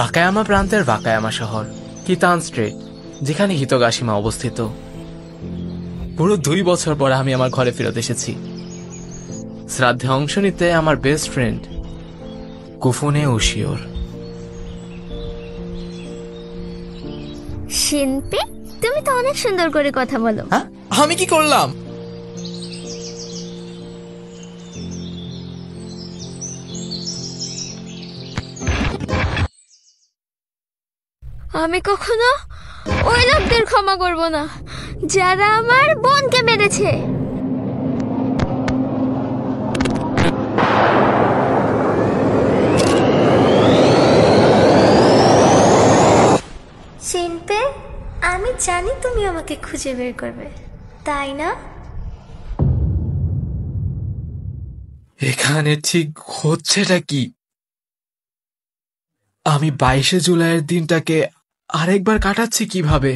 Wakayama প্রান্তের Wakayama শহর, কিতান street, যেখানে হিতোগাশিমা অবস্থিত। পুরো 2 বছর পর আমি আমার ঘরে ফেরত এসেছি। শ্রাদ্ধে অংশ নিতে আমার বেস্ট ফ্রেন্ড কুফুনে উশিওর। শিনপে, তুমি তো অনেক সুন্দর করে কথা বলো। হ্যাঁ, আমি কি করলাম? আমি কখনো ওই লোকদের ক্ষমা করব না যারা আমার বোনকে মেরেছে। শিনপে, আমি জানি তুমি আমাকে খুঁজে বের করবে, তাই না? এখানে ঠিক হচ্ছেটা কি? আমি 22শে জুলাইয়ের দিনটাকে আরেকবার কাটাচ্ছি কিভাবে?